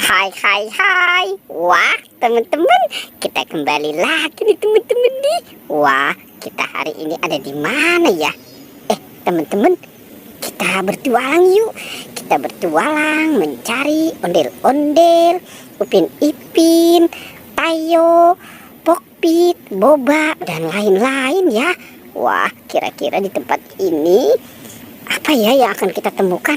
Hai hai hai. Wah teman-teman, kita kembali lagi nih teman-teman nih. Wah, kita hari ini ada di mana ya? Teman-teman, kita bertualang yuk. Kita bertualang mencari ondel-ondel, Upin Ipin, Tayo, Pokpit, Boba, dan lain-lain ya. Wah, kira-kira di tempat ini apa ya yang akan kita temukan?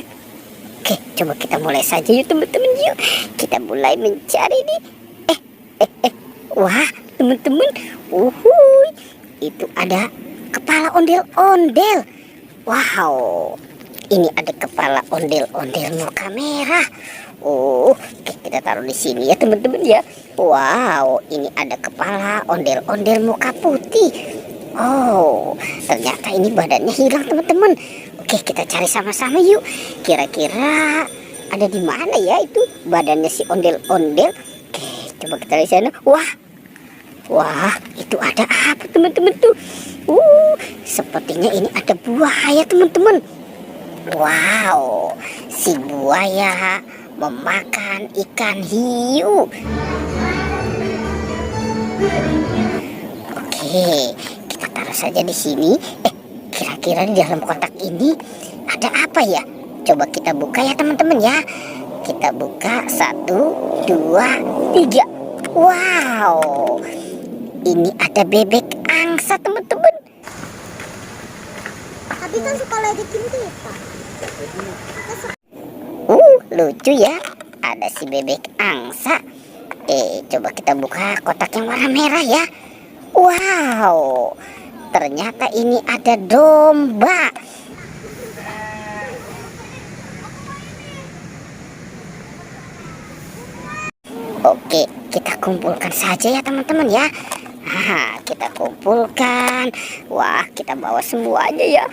Oke, coba kita mulai saja yuk teman-teman yuk. Kita mulai mencari nih. Wah teman-teman, itu ada kepala ondel-ondel. Wow, ini ada kepala ondel-ondel muka merah. Oke, kita taruh di sini ya teman-teman ya. Wow, ini ada kepala ondel-ondel muka putih. Oh, ternyata ini badannya hilang teman-teman. Oke, kita cari sama-sama yuk. Kira-kira ada di mana ya itu badannya si ondel-ondel? Oke, coba kita lihat sana. Wah, itu ada apa teman-teman tuh? Sepertinya ini ada buaya teman-teman. Wow, si buaya memakan ikan hiu. Oke, kita taruh saja di sini. Kira-kira di dalam kotak ini ada apa ya? Coba kita buka ya teman-teman ya. Kita buka 1, 2, 3. Wow, ini ada bebek angsa teman-teman. Tapi kan suka ledekin kita. Lucu ya. Ada si bebek angsa. Coba kita buka kotak yang warna merah ya. Wow, ternyata ini ada domba. Oke, kita kumpulkan saja ya teman-teman ya. Kita kumpulkan. Wah, kita bawa semuanya ya.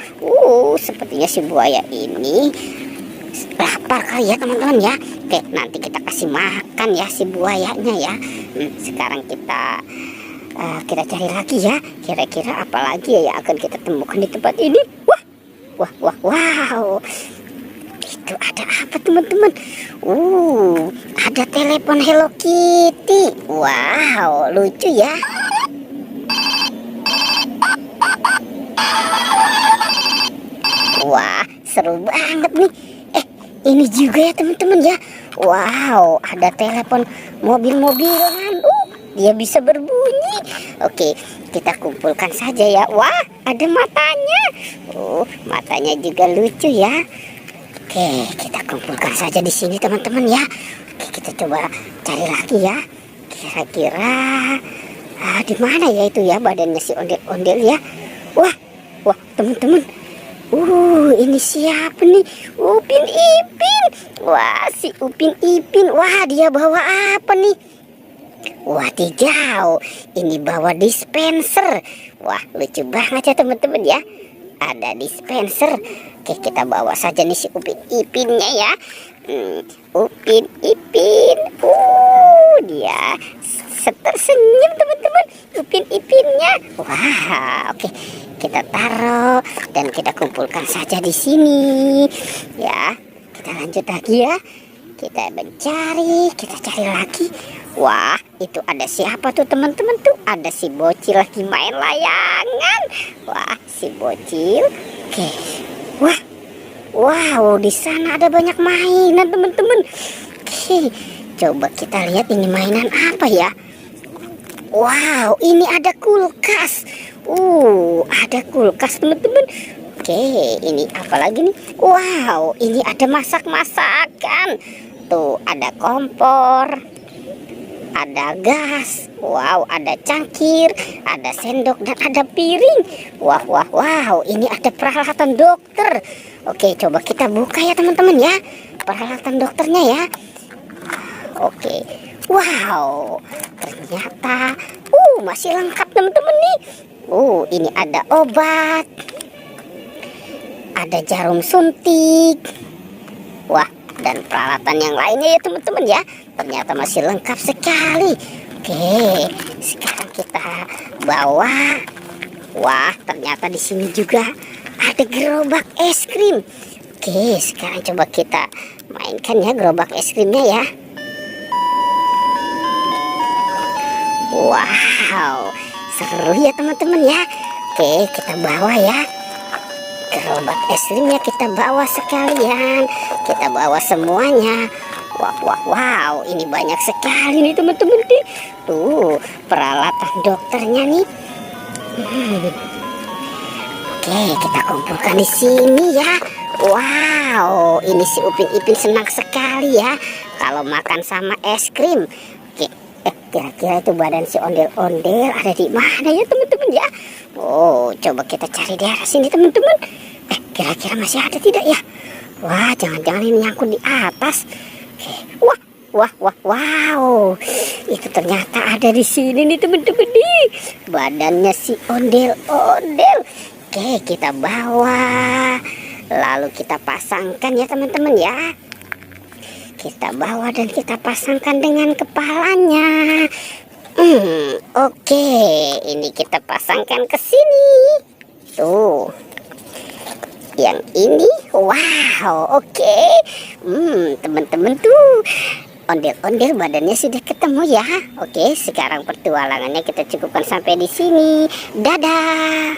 Sepertinya si buaya ini lapar kali ya teman-teman ya. Oke, nanti kita kasih makan ya si buayanya ya. Sekarang kita cari lagi ya. Kira-kira apa lagi ya yang akan kita temukan di tempat ini? Wow. Itu ada apa teman-teman? Ada telepon Hello Kitty. Wow, lucu ya. Wah, seru banget nih. Ini juga ya teman-teman ya. Wow, ada telepon mobil-mobilan. Dia bisa berbunyi. Oke, kita kumpulkan saja ya. Wah, ada matanya. Matanya juga lucu ya. Oke, kita kumpulkan saja di sini teman-teman ya. Oke, kita coba cari lagi ya. Kira-kira di mana ya itu ya badannya si ondel-ondel ya. Wah, teman-teman. Ini siapa nih? Upin Ipin. Wah, si Upin Ipin. Wah, dia bawa apa nih? Wadidaw, ini bawa dispenser. Wah, lucu banget ya teman-teman ya. Ada dispenser. Oke, kita bawa saja nih si Upin Ipinnya ya. Upin Ipin. Dia tersenyum teman-teman. Upin Ipinnya. Wah, oke. Kita taruh dan kita kumpulkan saja di sini. Ya, kita lanjut lagi ya. Kita mencari, kita cari lagi. Wah, itu ada siapa tuh teman-teman tuh? Ada si bocil lagi main layangan. Wah, si bocil. Oke. Wow, di sana ada banyak mainan teman-teman. Oke, coba kita lihat ini mainan apa ya? Wow, ini ada kulkas. Ada kulkas teman-teman. Oke, ini apa lagi nih? Wow, ini ada masak-masakan. Tuh, ada kompor, ada gas. Wow, ada cangkir, ada sendok, dan ada piring. Wow, ini ada peralatan dokter. Oke, coba kita buka ya teman-teman ya. Peralatan dokternya ya. Oke. Wow, ternyata masih lengkap teman-teman nih. Ini ada obat, ada jarum suntik. Wah, dan peralatan yang lainnya ya teman-teman ya. Ternyata masih lengkap sekali. Oke, sekarang kita bawa. Wah, ternyata di sini juga ada gerobak es krim. Oke, sekarang coba kita mainkan ya gerobak es krimnya ya. Wow, seru ya teman-teman ya. Oke, kita bawa ya. Gerobak es krimnya kita bawa sekalian. Kita bawa semuanya. Wow, ini banyak sekali nih teman-teman nih. Tuh, peralatan dokternya nih. Oke, kita kumpulkan di sini ya. Wow, ini si Upin Ipin senang sekali ya kalau makan sama es krim. Oke, kira-kira itu badan si ondel-ondel ada di mana ya teman-teman ya? Oh, coba kita cari daerah sini teman-teman. Kira-kira masih ada tidak ya? Wah, jangan-jangan ini nyangkut di atas. Wow, itu ternyata ada di sini nih teman-teman nih. Badannya si ondel-ondel. Oke, kita bawa. Lalu kita pasangkan ya teman-teman ya. Kita bawa dan kita pasangkan dengan kepalanya. Oke, ini kita pasangkan ke sini. Tuh. Yang ini, wow, oke. Teman-teman tuh. Ondel-ondel badannya sudah ketemu ya. Oke, sekarang pertualangannya kita cukupkan sampai di sini. Dadah.